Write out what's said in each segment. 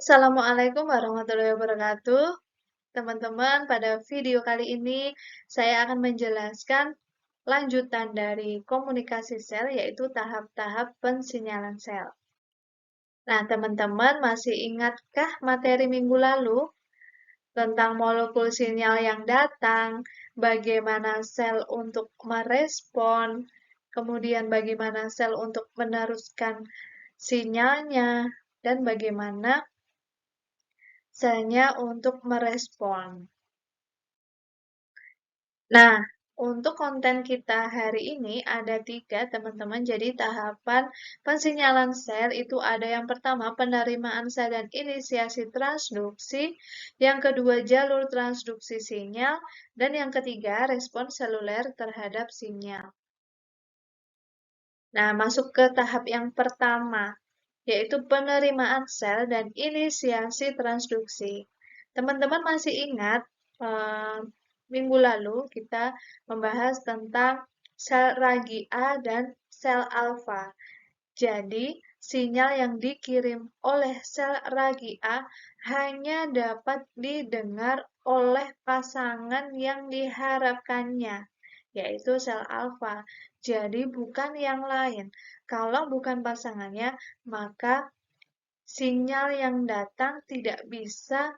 Assalamualaikum warahmatullahi wabarakatuh. Teman-teman, pada video kali ini saya akan menjelaskan lanjutan dari komunikasi sel, yaitu tahap-tahap pensinyalan sel. Nah, teman-teman masih ingatkah materi minggu lalu tentang molekul sinyal yang datang, bagaimana sel untuk merespon, kemudian bagaimana sel untuk meneruskan sinyalnya, dan bagaimana selnya untuk merespon. Nah, untuk konten kita hari ini ada 3, teman-teman. Jadi, tahapan pensinyalan sel itu ada yang pertama, penerimaan sel dan inisiasi transduksi, yang kedua, jalur transduksi sinyal, dan yang ketiga, respon seluler terhadap sinyal. Nah, masuk ke tahap yang pertama, yaitu penerimaan sel dan inisiasi transduksi. Teman-teman masih ingat minggu lalu kita membahas tentang sel ragi A dan sel alfa. Jadi, sinyal yang dikirim oleh sel ragi A hanya dapat didengar oleh pasangan yang diharapkannya, yaitu sel alfa. Jadi, bukan yang lain. Kalau bukan pasangannya, maka sinyal yang datang tidak bisa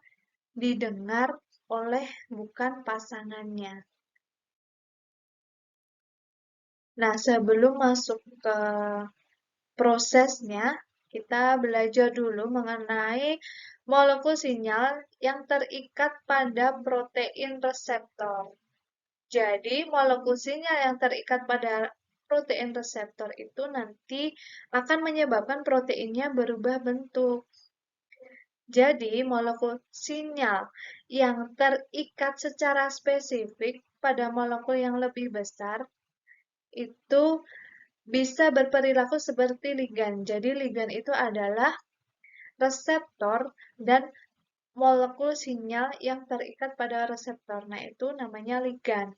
didengar oleh bukan pasangannya. Nah, sebelum masuk ke prosesnya, kita belajar dulu mengenai molekul sinyal yang terikat pada protein reseptor. Jadi, molekul sinyal yang terikat pada protein reseptor itu nanti akan menyebabkan proteinnya berubah bentuk. Jadi, molekul sinyal yang terikat secara spesifik pada molekul yang lebih besar itu bisa berperilaku seperti ligan. Jadi, ligan itu adalah reseptor dan molekul sinyal yang terikat pada reseptor. Nah, itu namanya ligan.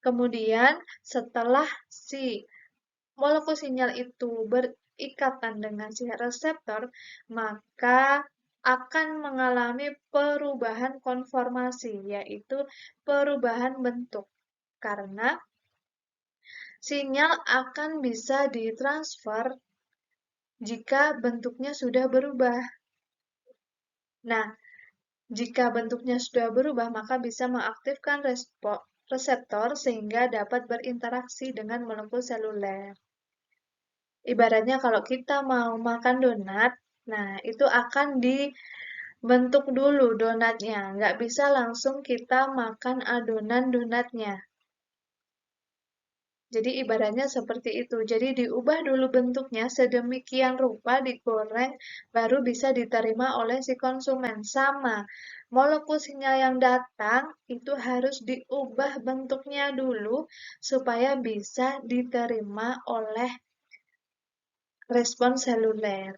Kemudian, setelah si molekul sinyal itu berikatan dengan si reseptor, maka akan mengalami perubahan konformasi, yaitu perubahan bentuk. Karena sinyal akan bisa ditransfer jika bentuknya sudah berubah. Nah, jika bentuknya sudah berubah, maka bisa mengaktifkan reseptor sehingga dapat berinteraksi dengan molekul seluler. Ibaratnya kalau kita mau makan donat, nah itu akan dibentuk dulu donatnya. Nggak bisa langsung kita makan adonan donatnya. Jadi ibaratnya seperti itu. Jadi diubah dulu bentuknya sedemikian rupa, digoreng, baru bisa diterima oleh si konsumen. Sama, molekul sinyal yang datang itu harus diubah bentuknya dulu supaya bisa diterima oleh respon seluler.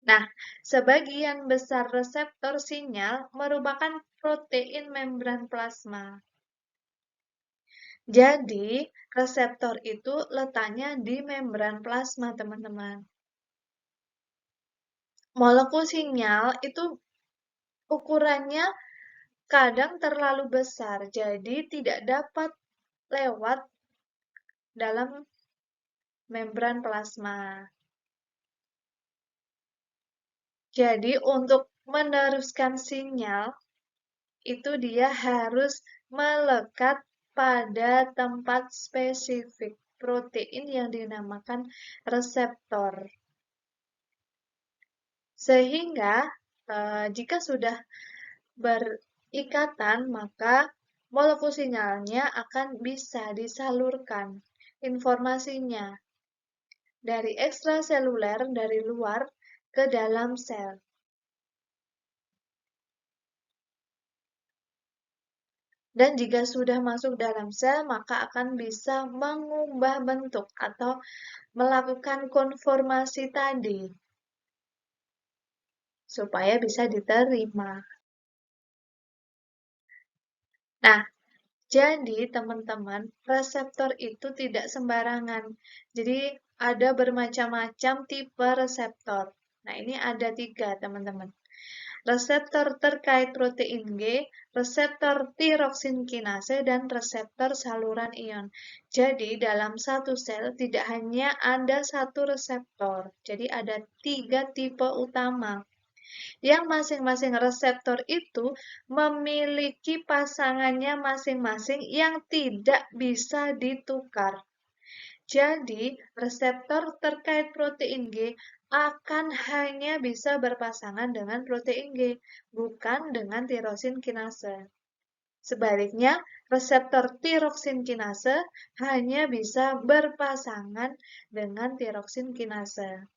Nah, sebagian besar reseptor sinyal merupakan protein membran plasma. Jadi, reseptor itu letaknya di membran plasma, teman-teman. Molekul sinyal itu ukurannya kadang terlalu besar, jadi tidak dapat lewat dalam membran plasma. Jadi, untuk meneruskan sinyal, itu dia harus melekat pada tempat spesifik protein yang dinamakan reseptor. Sehingga jika sudah berikatan, maka molekul sinyalnya akan bisa disalurkan informasinya dari ekstraseluler, dari luar, ke dalam sel. Dan jika sudah masuk dalam sel, maka akan bisa mengubah bentuk atau melakukan konformasi tadi, supaya bisa diterima. Nah, jadi teman-teman, reseptor itu tidak sembarangan. Jadi ada bermacam-macam tipe reseptor. Nah, ini ada 3, teman-teman. Reseptor terkait protein G, reseptor tiroksin kinase, dan reseptor saluran ion. Jadi, dalam satu sel tidak hanya ada satu reseptor. Jadi, ada 3 tipe utama. Yang masing-masing reseptor itu memiliki pasangannya masing-masing yang tidak bisa ditukar. Jadi, reseptor terkait protein G akan hanya bisa berpasangan dengan protein G, bukan dengan tirosin kinase. Sebaliknya, reseptor tiroksin kinase hanya bisa berpasangan dengan tiroksin kinase.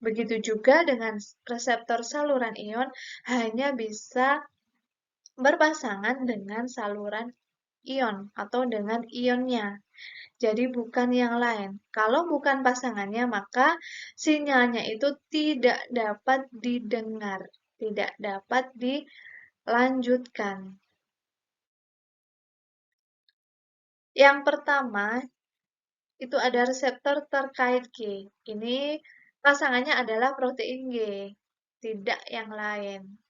Begitu juga dengan reseptor saluran ion hanya bisa berpasangan dengan saluran ion atau dengan ionnya. Jadi bukan yang lain. Kalau bukan pasangannya, maka sinyalnya itu tidak dapat didengar, tidak dapat dilanjutkan. Yang pertama, itu ada reseptor terkait G. Ini pasangannya adalah protein G, tidak yang lain.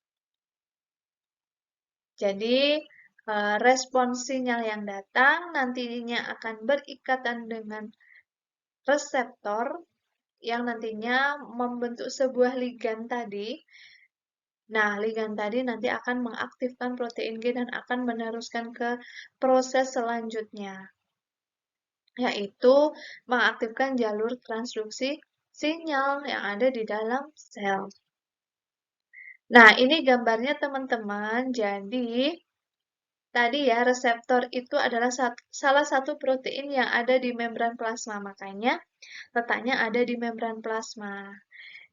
Jadi, respon sinyal yang datang nantinya akan berikatan dengan reseptor yang nantinya membentuk sebuah ligan tadi. Nah, ligan tadi nanti akan mengaktifkan protein G dan akan meneruskan ke proses selanjutnya, yaitu mengaktifkan jalur transduksi sinyal yang ada di dalam sel. Nah, ini gambarnya teman-teman. Jadi, tadi ya, reseptor itu adalah salah satu protein yang ada di membran plasma. Makanya, letaknya ada di membran plasma.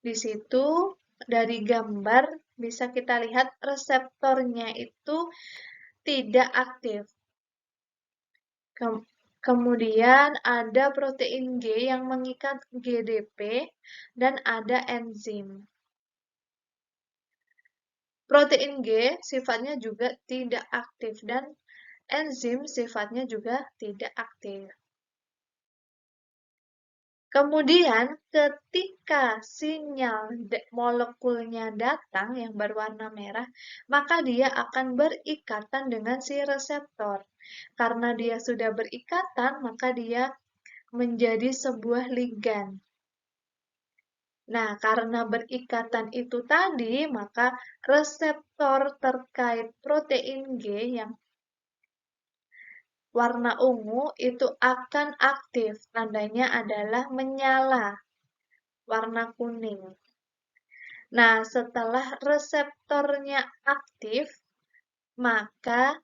Di situ, dari gambar, bisa kita lihat reseptornya itu tidak aktif. Kemudian ada protein G yang mengikat GDP dan ada enzim. Protein G sifatnya juga tidak aktif dan enzim sifatnya juga tidak aktif. Kemudian ketika sinyal molekulnya datang yang berwarna merah, maka dia akan berikatan dengan si reseptor. Karena dia sudah berikatan, maka dia menjadi sebuah ligan. Nah, karena berikatan itu tadi, maka reseptor terkait protein G yang warna ungu itu akan aktif. Tandanya adalah menyala, warna kuning. Nah, setelah reseptornya aktif, maka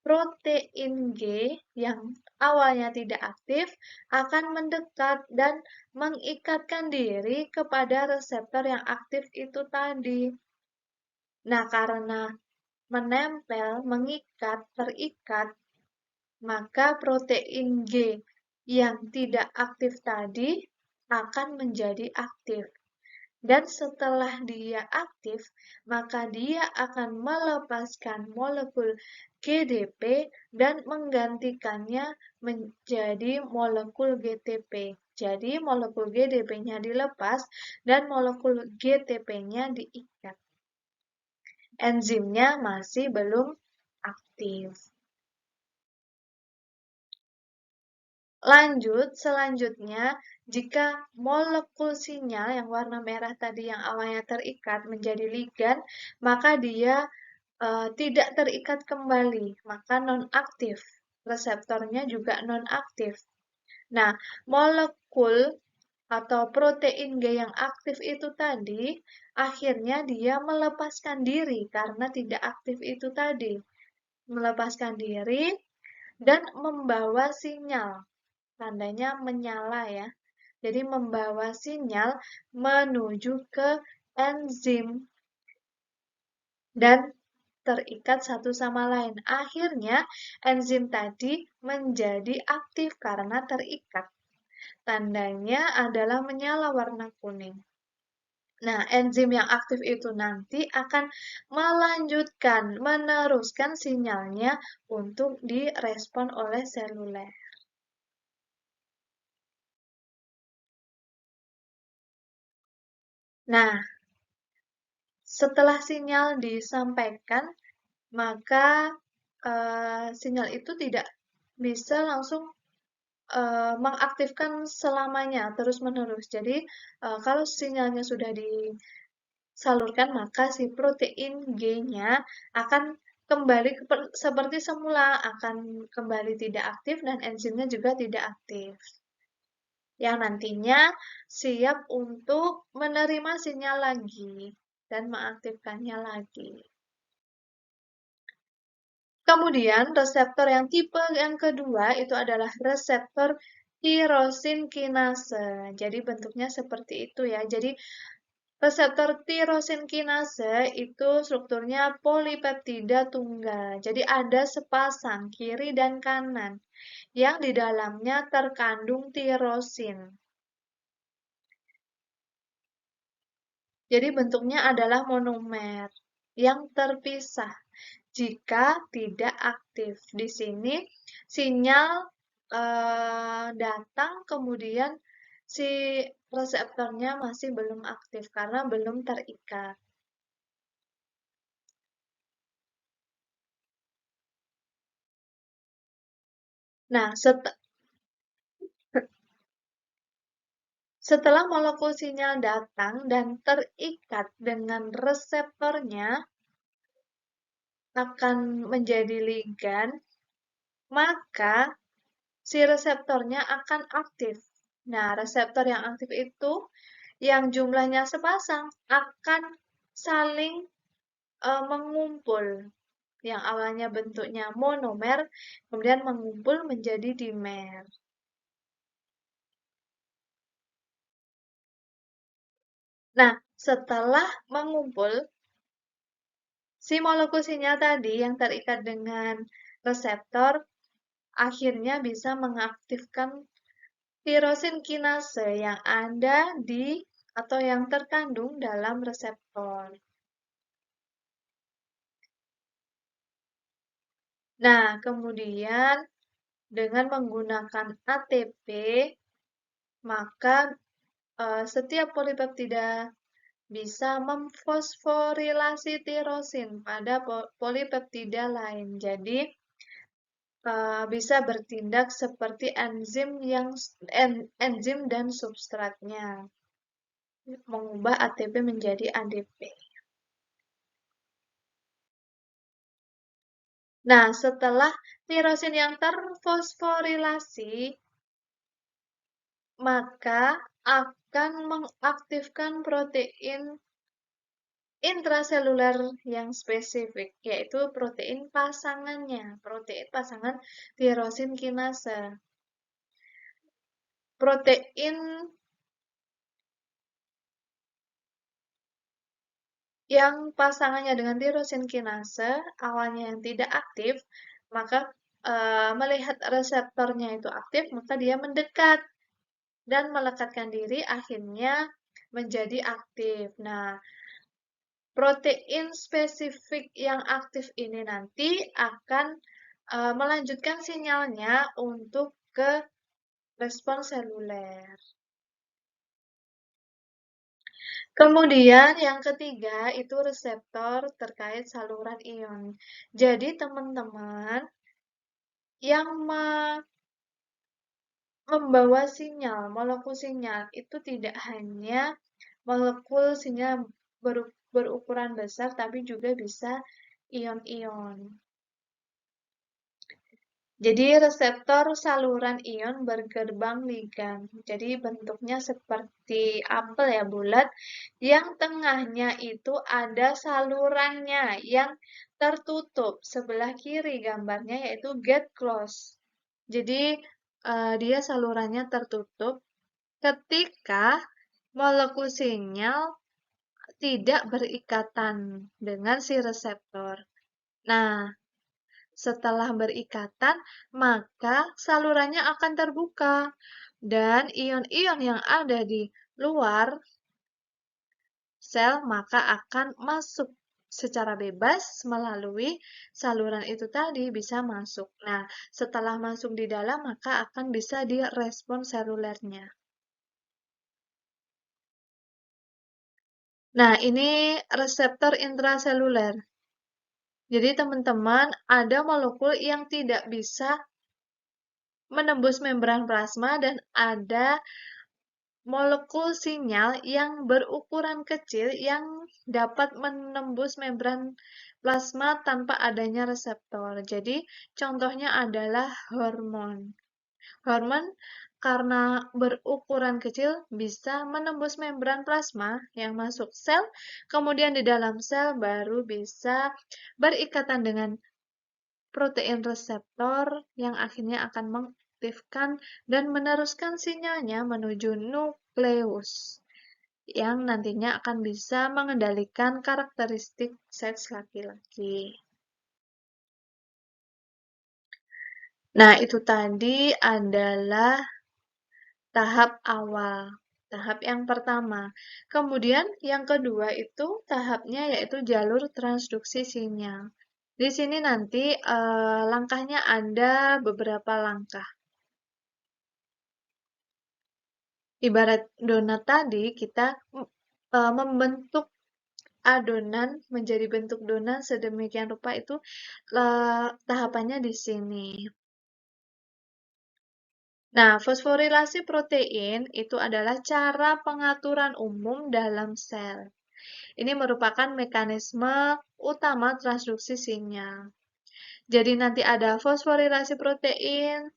protein G yang awalnya tidak aktif akan mendekat dan mengikatkan diri kepada reseptor yang aktif itu tadi. Nah, karena menempel, mengikat, terikat, maka protein G yang tidak aktif tadi akan menjadi aktif. Dan setelah dia aktif, maka dia akan melepaskan molekul GDP dan menggantikannya menjadi molekul GTP. Jadi molekul GDP-nya dilepas dan molekul GTP-nya diikat. Enzimnya masih belum aktif. Lanjut, selanjutnya, jika molekul sinyal yang warna merah tadi yang awalnya terikat menjadi ligan, maka dia tidak terikat kembali, maka nonaktif. Reseptornya juga nonaktif. Nah, molekul atau protein G yang aktif itu tadi, akhirnya dia melepaskan diri karena tidak aktif itu tadi. Melepaskan diri dan membawa sinyal. Tandanya menyala ya. Jadi membawa sinyal menuju ke enzim dan terikat satu sama lain. Akhirnya enzim tadi menjadi aktif karena terikat. Tandanya adalah menyala warna kuning. Nah, enzim yang aktif itu nanti akan melanjutkan, meneruskan sinyalnya untuk direspon oleh seluler. Nah, setelah sinyal disampaikan, maka sinyal itu tidak bisa langsung mengaktifkan selamanya terus-menerus. Jadi, kalau sinyalnya sudah disalurkan, maka si protein G-nya akan kembali seperti semula, akan kembali tidak aktif dan enzimnya juga tidak aktif. Yang nantinya siap untuk menerima sinyal lagi dan mengaktifkannya lagi. Kemudian reseptor yang tipe yang kedua itu adalah reseptor tirosin kinase. Jadi bentuknya seperti itu ya. Jadi reseptor tirosin kinase itu strukturnya polipeptida tunggal. Jadi ada sepasang kiri dan kanan yang di dalamnya terkandung tirosin. Jadi bentuknya adalah monomer yang terpisah jika tidak aktif. Di sini sinyal datang, kemudian si reseptornya masih belum aktif karena belum terikat. Nah, setelah molekul sinyal datang dan terikat dengan reseptornya akan menjadi ligan, maka si reseptornya akan aktif. Nah, reseptor yang aktif itu yang jumlahnya sepasang akan saling mengumpul. Yang awalnya bentuknya monomer, kemudian mengumpul menjadi dimer. Nah, setelah mengumpul, si molekul sinyal tadi yang terikat dengan reseptor akhirnya bisa mengaktifkan tirosin kinase yang ada di atau yang terkandung dalam reseptor. Nah, kemudian dengan menggunakan ATP, maka setiap polipeptida bisa memfosforilasi tirosin pada polipeptida lain. Jadi, bisa bertindak seperti enzim dan substratnya, mengubah ATP menjadi ADP. Nah, setelah tirosin yang terfosforilasi, maka akan mengaktifkan protein intraseluler yang spesifik, yaitu protein pasangannya, protein pasangan tirosin kinase. Protein yang pasangannya dengan tirosin kinase awalnya yang tidak aktif, maka melihat reseptornya itu aktif, maka dia mendekat dan melekatkan diri akhirnya menjadi aktif. Nah, protein spesifik yang aktif ini nanti akan melanjutkan sinyalnya untuk ke respon seluler. Kemudian yang ketiga itu reseptor terkait saluran ion. Jadi teman-teman yang membawa sinyal, molekul sinyal itu tidak hanya molekul sinyal berukuran besar, tapi juga bisa ion-ion. Jadi reseptor saluran ion bergerbang ligan. Jadi bentuknya seperti apel ya, bulat. Yang tengahnya itu ada salurannya yang tertutup. Sebelah kiri gambarnya yaitu get close. Jadi dia salurannya tertutup ketika molekul sinyal tidak berikatan dengan si reseptor. Nah, setelah berikatan, maka salurannya akan terbuka dan ion-ion yang ada di luar sel maka akan masuk secara bebas melalui saluran itu tadi bisa masuk. Nah, setelah masuk di dalam maka akan bisa direspon selulernya. Nah, ini reseptor intraseluler. Jadi teman-teman, ada molekul yang tidak bisa menembus membran plasma dan ada molekul sinyal yang berukuran kecil yang dapat menembus membran plasma tanpa adanya reseptor. Jadi, contohnya adalah hormon. Hormon karena berukuran kecil bisa menembus membran plasma yang masuk sel, kemudian di dalam sel baru bisa berikatan dengan protein reseptor yang akhirnya akan mengaktifkan dan meneruskan sinyalnya menuju nukleus yang nantinya akan bisa mengendalikan karakteristik seks laki-laki. Nah, itu tadi adalah tahap awal, tahap yang pertama. Kemudian yang kedua itu tahapnya yaitu jalur transduksi sinyal. Di sini nanti langkahnya ada beberapa langkah. Ibarat donat tadi, kita membentuk adonan menjadi bentuk donat sedemikian rupa itu tahapannya di sini. Nah, fosforilasi protein itu adalah cara pengaturan umum dalam sel. Ini merupakan mekanisme utama transduksi sinyal. Jadi nanti ada fosforilasi protein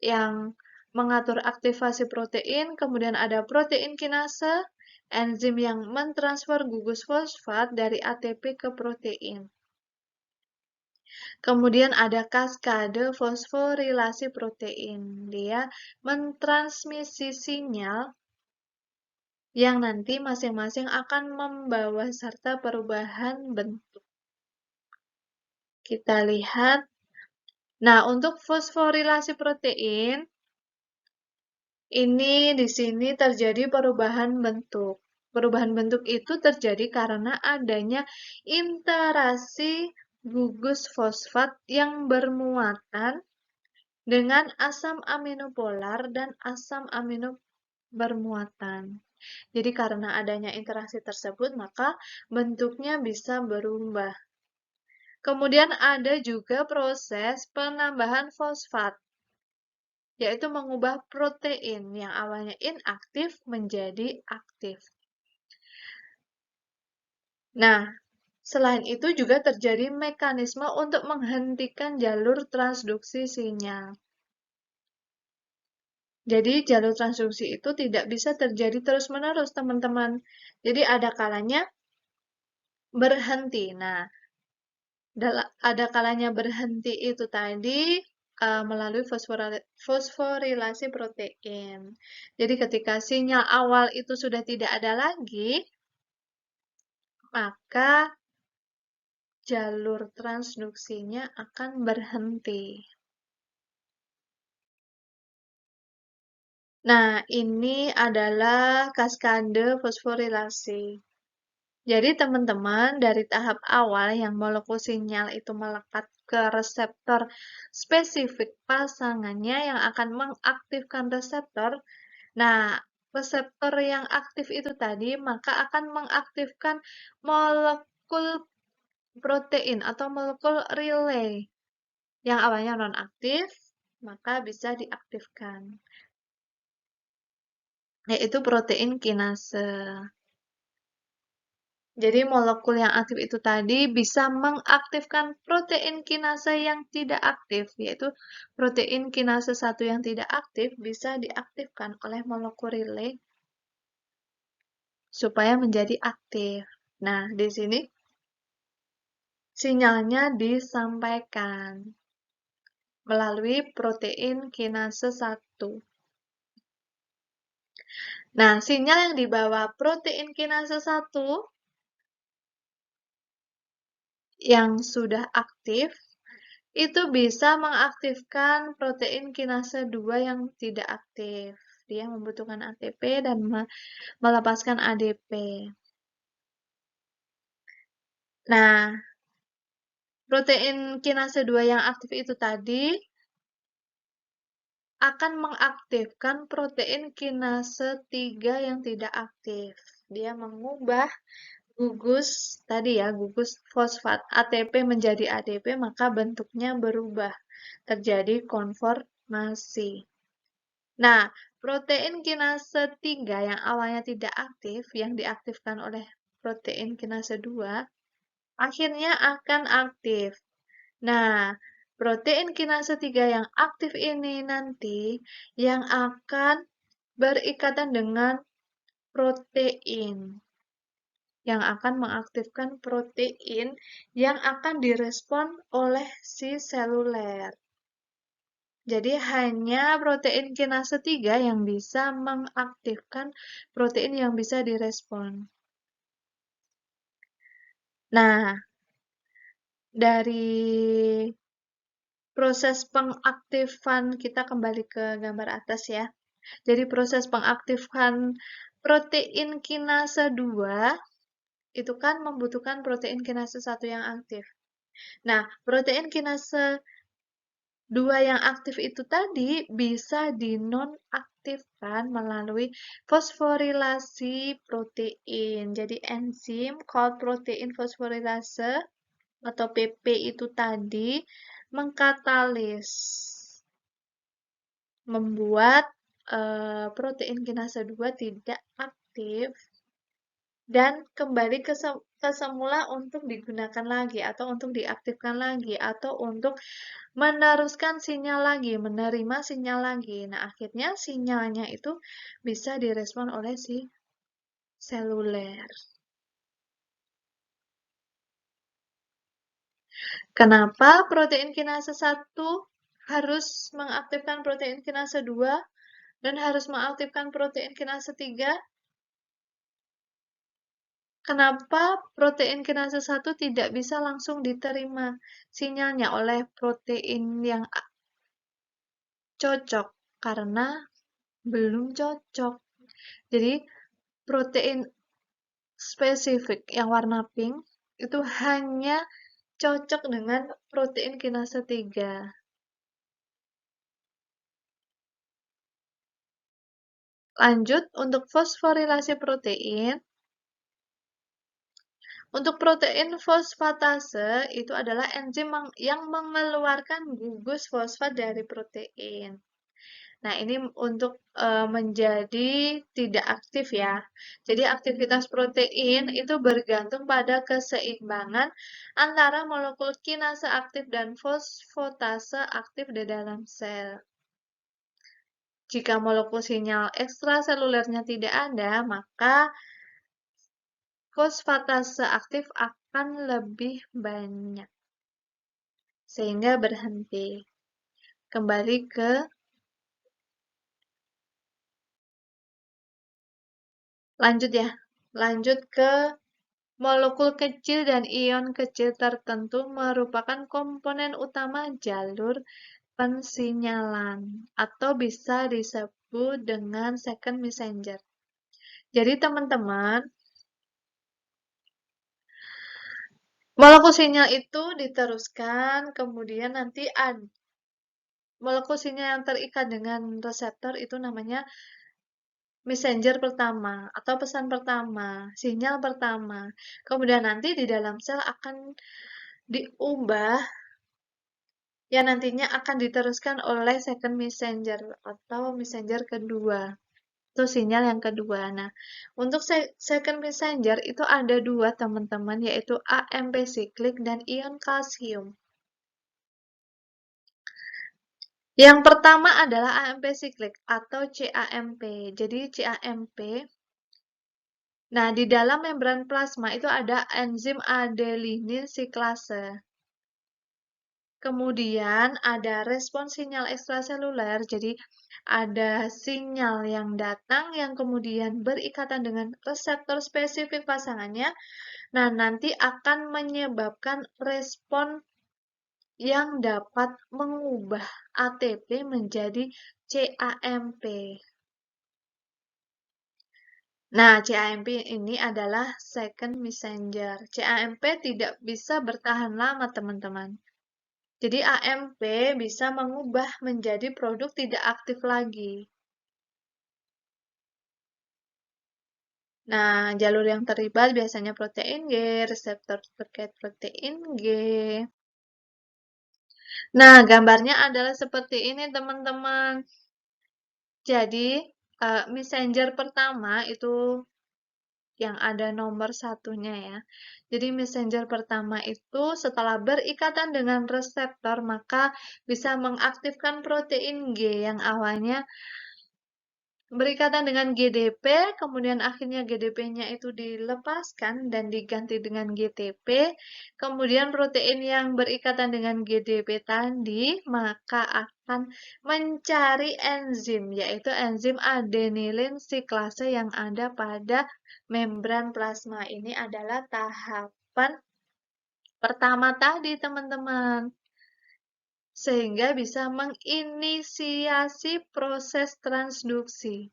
yang mengatur aktivasi protein, kemudian ada protein kinase, enzim yang mentransfer gugus fosfat dari ATP ke protein. Kemudian ada kaskade fosforilasi protein. Dia mentransmisi sinyal yang nanti masing-masing akan membawa serta perubahan bentuk. Kita lihat. Nah, untuk fosforilasi protein, ini di sini terjadi perubahan bentuk. Perubahan bentuk itu terjadi karena adanya interaksi gugus fosfat yang bermuatan dengan asam amino polar dan asam amino bermuatan. Jadi karena adanya interaksi tersebut, maka bentuknya bisa berubah. Kemudian ada juga proses penambahan fosfat, yaitu mengubah protein yang awalnya inaktif menjadi aktif. Nah, selain itu juga terjadi mekanisme untuk menghentikan jalur transduksi sinyal. Jadi jalur transduksi itu tidak bisa terjadi terus-menerus, teman-teman. Jadi ada kalanya berhenti. Nah, ada kalanya berhenti itu tadi melalui fosforilasi protein. Jadi ketika sinyal awal itu sudah tidak ada lagi, maka jalur transduksinya akan berhenti. Nah, ini adalah kaskade fosforilasi. Jadi teman-teman, dari tahap awal yang molekul sinyal itu melekat ke reseptor spesifik pasangannya yang akan mengaktifkan reseptor. Nah, reseptor yang aktif itu tadi maka akan mengaktifkan molekul protein atau molekul relay yang awalnya nonaktif, maka bisa diaktifkan, yaitu protein kinase. Jadi molekul yang aktif itu tadi bisa mengaktifkan protein kinase yang tidak aktif, yaitu protein kinase 1 yang tidak aktif bisa diaktifkan oleh molekul relay supaya menjadi aktif. Nah, di sini sinyalnya disampaikan melalui protein kinase 1. Nah, sinyal yang dibawa protein kinase 1 yang sudah aktif itu bisa mengaktifkan protein kinase 2 yang tidak aktif. Dia membutuhkan ATP dan melepaskan ADP. Nah, protein kinase 2 yang aktif itu tadi akan mengaktifkan protein kinase 3 yang tidak aktif. dia mengubah gugus tadi ya, gugus fosfat ATP menjadi ADP, maka bentuknya berubah. Terjadi konformasi. Nah, protein kinase 3 yang awalnya tidak aktif, yang diaktifkan oleh protein kinase 2, akhirnya akan aktif. Nah, protein kinase 3 yang aktif ini nanti yang akan berikatan dengan protein, yang akan mengaktifkan protein yang akan direspon oleh si seluler. Jadi hanya protein kinase 3 yang bisa mengaktifkan protein yang bisa direspon. Nah, dari proses pengaktifan, kita kembali ke gambar atas ya. Jadi proses pengaktifan protein kinase 2 itu kan membutuhkan protein kinase 1 yang aktif. Nah, protein kinase 2 yang aktif itu tadi bisa dinonaktifkan melalui fosforilasi protein. Jadi enzim called protein phosphorylase atau PP itu tadi mengkatalis, membuat protein kinase 2 tidak aktif dan kembali ke semula untuk digunakan lagi atau untuk diaktifkan lagi atau untuk meneruskan sinyal lagi, menerima sinyal lagi. Nah, akhirnya sinyalnya itu bisa direspon oleh si seluler. Kenapa protein kinase 1 harus mengaktifkan protein kinase 2 dan harus mengaktifkan protein kinase 3? Kenapa protein kinase 1 tidak bisa langsung diterima sinyalnya oleh protein yang cocok? Karena belum cocok. Jadi, protein spesifik yang warna pink itu hanya cocok dengan protein kinase 3. Lanjut, untuk fosforilasi protein. Untuk protein fosfatase, itu adalah enzim yang mengeluarkan gugus fosfat dari protein. Nah, ini untuk menjadi tidak aktif ya. Jadi, aktivitas protein itu bergantung pada keseimbangan antara molekul kinase aktif dan fosfatase aktif di dalam sel. Jika molekul sinyal ekstraselulernya tidak ada, maka fosfatase aktif akan lebih banyak, sehingga berhenti. Kembali ke lanjut ke molekul kecil dan ion kecil tertentu merupakan komponen utama jalur pensinyalan atau bisa disebut dengan second messenger. Jadi teman-teman, molekul sinyal itu diteruskan, kemudian nanti molekul sinyal yang terikat dengan reseptor itu namanya messenger pertama atau pesan pertama, sinyal pertama. Kemudian nanti di dalam sel akan diubah yang nantinya akan diteruskan oleh second messenger atau messenger kedua. Itu sinyal yang kedua. Nah, untuk second messenger itu ada dua teman-teman, yaitu AMP siklik dan ion kalsium. Yang pertama adalah AMP siklik atau CAMP. Jadi CAMP, nah di dalam membran plasma itu ada enzim adelinin siklase. Kemudian ada respon sinyal ekstraseluler, jadi ada sinyal yang datang yang kemudian berikatan dengan reseptor spesifik pasangannya. Nah, nanti akan menyebabkan respon yang dapat mengubah ATP menjadi CAMP. Nah, CAMP ini adalah second messenger. CAMP tidak bisa bertahan lama, teman-teman. Jadi AMP bisa mengubah menjadi produk tidak aktif lagi. Nah, jalur yang terlibat biasanya protein G, reseptor terkait protein G. Nah, gambarnya adalah seperti ini, teman-teman. Jadi, messenger pertama itu yang ada nomor satunya ya. Jadi, messenger pertama itu setelah berikatan dengan reseptor, maka bisa mengaktifkan protein G yang awalnya berikatan dengan GDP, kemudian akhirnya GDP-nya itu dilepaskan dan diganti dengan GTP, kemudian protein yang berikatan dengan GDP tadi, maka akan mencari enzim, yaitu enzim adenilin siklase yang ada pada membran plasma. Ini adalah tahapan pertama tadi, teman-teman. Sehingga bisa menginisiasi proses transduksi.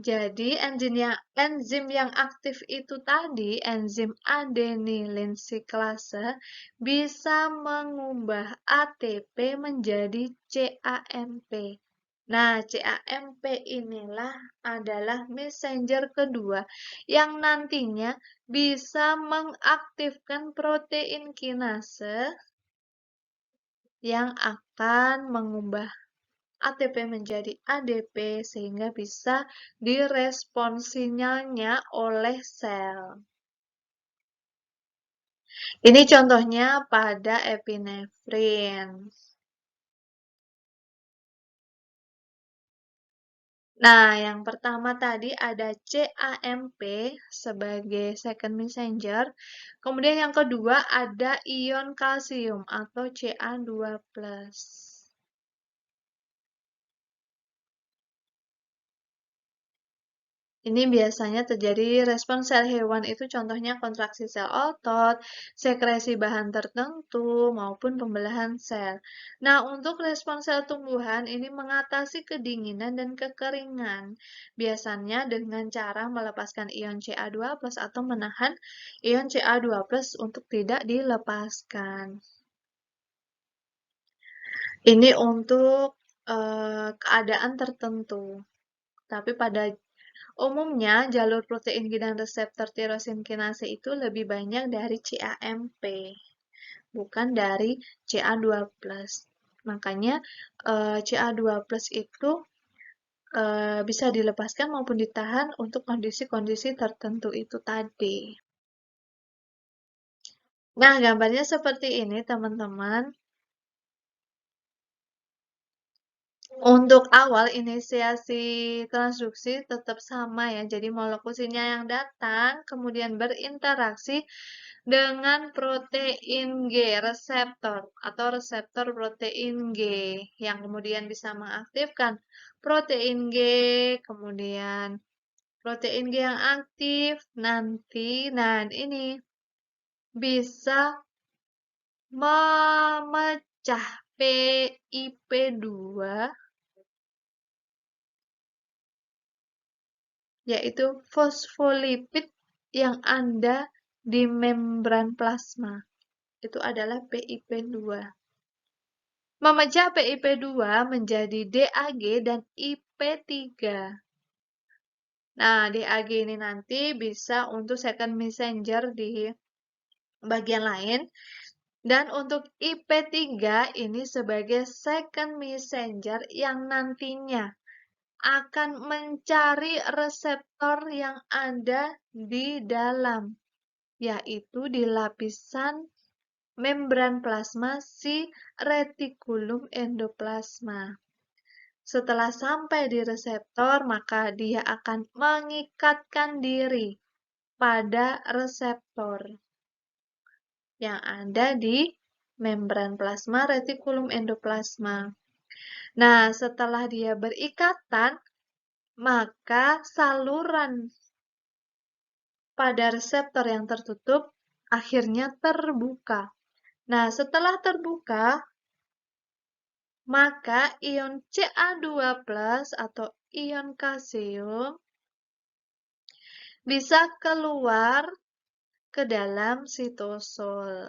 Jadi, enzim yang aktif itu tadi, enzim adenilin siklase, bisa mengubah ATP menjadi CAMP. Nah, CAMP inilah adalah messenger kedua yang nantinya bisa mengaktifkan protein kinase yang akan mengubah ATP menjadi ADP sehingga bisa direspon sinyalnya oleh sel. Ini contohnya pada epinefrin. Nah, yang pertama tadi ada CAMP sebagai second messenger. Kemudian yang kedua ada ion kalsium atau Ca2+. Ini biasanya terjadi respon sel hewan itu contohnya kontraksi sel otot, sekresi bahan tertentu, maupun pembelahan sel. Nah, untuk respon sel tumbuhan ini mengatasi kedinginan dan kekeringan. Biasanya dengan cara melepaskan ion Ca2+ atau menahan ion Ca2+ untuk tidak dilepaskan. Ini untuk keadaan tertentu. Tapi pada umumnya, jalur protein G dan reseptor tirosin kinase itu lebih banyak dari CAMP, bukan dari Ca2+. Makanya Ca2+ itu bisa dilepaskan maupun ditahan untuk kondisi-kondisi tertentu itu tadi. Nah, gambarnya seperti ini, teman-teman. Untuk awal inisiasi transduksi tetap sama ya, jadi molekusinya yang datang, kemudian berinteraksi dengan protein G, reseptor atau reseptor protein G, yang kemudian bisa mengaktifkan protein G, kemudian protein G yang aktif nanti, nah ini bisa memecah PIP2, yaitu fosfolipid yang ada di membran plasma. Itu adalah PIP2. Memecah PIP2 menjadi DAG dan IP3. Nah, DAG ini nanti bisa untuk second messenger di bagian lain. Dan untuk IP3 ini sebagai second messenger yang nantinya akan mencari reseptor yang ada di dalam, yaitu di lapisan membran plasma si retikulum endoplasma. Setelah sampai di reseptor, maka dia akan mengikatkan diri pada reseptor yang ada di membran plasma retikulum endoplasma. Nah, setelah dia berikatan, maka saluran pada reseptor yang tertutup akhirnya terbuka. Nah, setelah terbuka, maka ion Ca2+ atau ion kalsium bisa keluar ke dalam sitosol.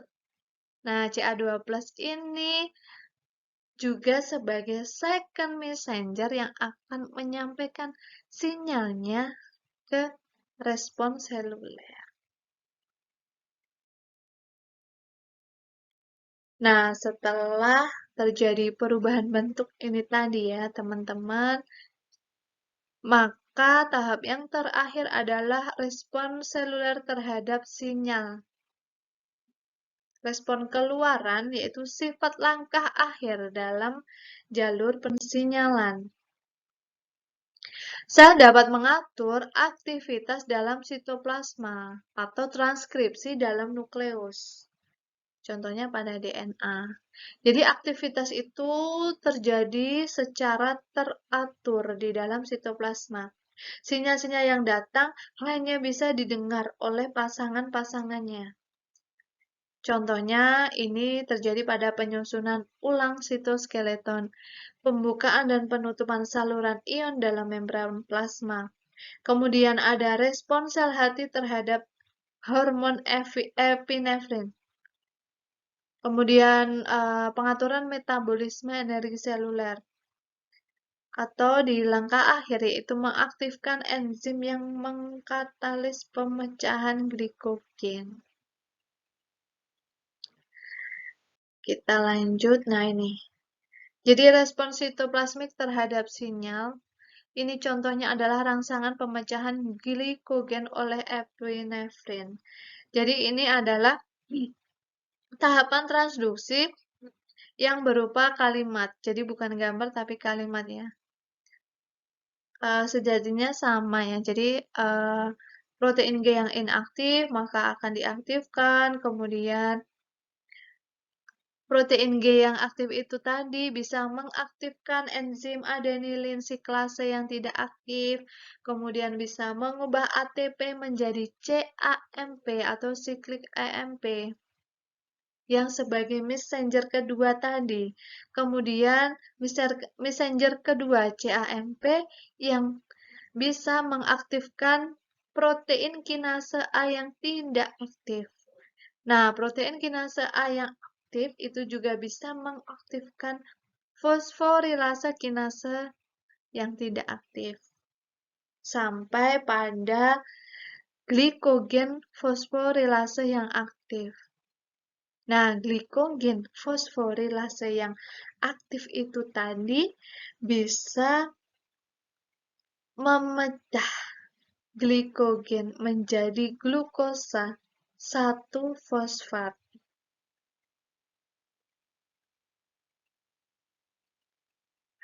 Nah, Ca2+ ini juga sebagai second messenger yang akan menyampaikan sinyalnya ke respon seluler. Nah, setelah terjadi perubahan bentuk ini tadi ya, teman-teman, maka tahap yang terakhir adalah respon seluler terhadap sinyal. Respon keluaran yaitu sifat langkah akhir dalam jalur pensinyalan. Sel dapat mengatur aktivitas dalam sitoplasma atau transkripsi dalam nukleus. Contohnya pada DNA. Jadi aktivitas itu terjadi secara teratur di dalam sitoplasma. Sinyal-sinyal yang datang hanya bisa didengar oleh pasangan-pasangannya. Contohnya ini terjadi pada penyusunan ulang sitoskeleton, pembukaan dan penutupan saluran ion dalam membran plasma. Kemudian ada respon sel hati terhadap hormon epinefrin. Kemudian pengaturan metabolisme energi seluler. Atau di langkah akhir yaitu mengaktifkan enzim yang mengkatalis pemecahan glikogen. Kita lanjut, nah ini. Jadi respon sitoplasmik terhadap sinyal, ini contohnya adalah rangsangan pemecahan glikogen oleh epinefrin. Jadi ini adalah tahapan transduksi yang berupa kalimat. Jadi bukan gambar tapi kalimat ya. Sejatinya sama ya. Jadi protein G yang inaktif maka akan diaktifkan, kemudian protein G yang aktif itu tadi bisa mengaktifkan enzim adenilin siklase yang tidak aktif, kemudian bisa mengubah ATP menjadi CAMP atau cyclic AMP yang sebagai messenger kedua tadi. Kemudian messenger kedua CAMP yang bisa mengaktifkan protein kinase A yang tidak aktif. Nah, protein kinase A yang aktif itu juga bisa mengaktifkan fosforilase kinase yang tidak aktif. Sampai pada glikogen fosforilase yang aktif. Nah, glikogen fosforilase yang aktif itu tadi bisa memecah glikogen menjadi glukosa 1-fosfat.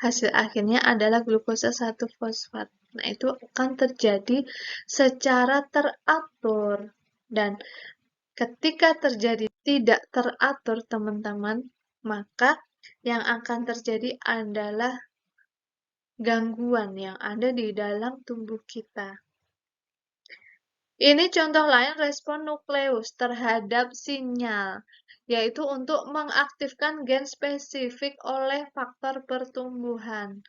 Hasil akhirnya adalah glukosa 1-fosfat. Nah, itu akan terjadi secara teratur. Dan ketika terjadi tidak teratur, teman-teman, maka yang akan terjadi adalah gangguan yang ada di dalam tubuh kita. Ini contoh lain respon nukleus terhadap sinyal, yaitu untuk mengaktifkan gen spesifik oleh faktor pertumbuhan.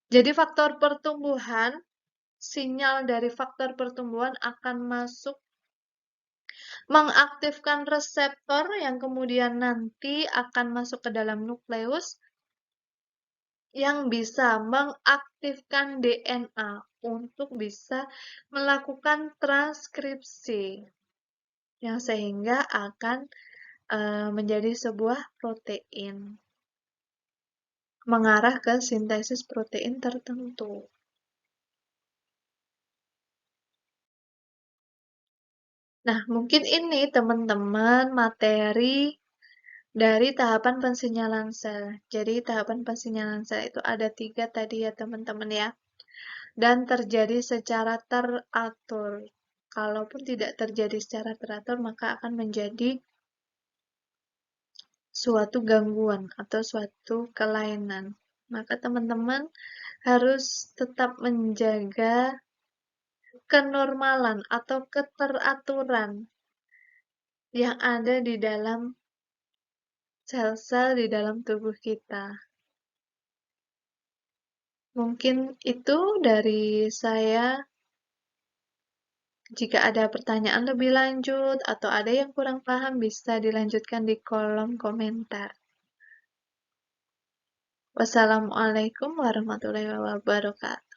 Jadi faktor pertumbuhan, sinyal dari faktor pertumbuhan akan masuk mengaktifkan reseptor yang kemudian nanti akan masuk ke dalam nukleus yang bisa mengaktifkan DNA untuk bisa melakukan transkripsi yang sehingga akan menjadi sebuah protein mengarah ke sintesis protein tertentu. Nah, mungkin ini teman-teman materi dari tahapan pensinyalan sel. Jadi tahapan pensinyalan sel itu ada 3 tadi ya teman-teman ya. Dan terjadi secara teratur. Kalaupun tidak terjadi secara teratur, maka akan menjadi suatu gangguan atau suatu kelainan. Maka teman-teman harus tetap menjaga kenormalan atau keteraturan yang ada di dalam sel-sel di dalam tubuh kita. Mungkin itu dari saya. Jika ada pertanyaan lebih lanjut atau ada yang kurang paham, bisa dilanjutkan di kolom komentar. Wassalamualaikum warahmatullahi wabarakatuh.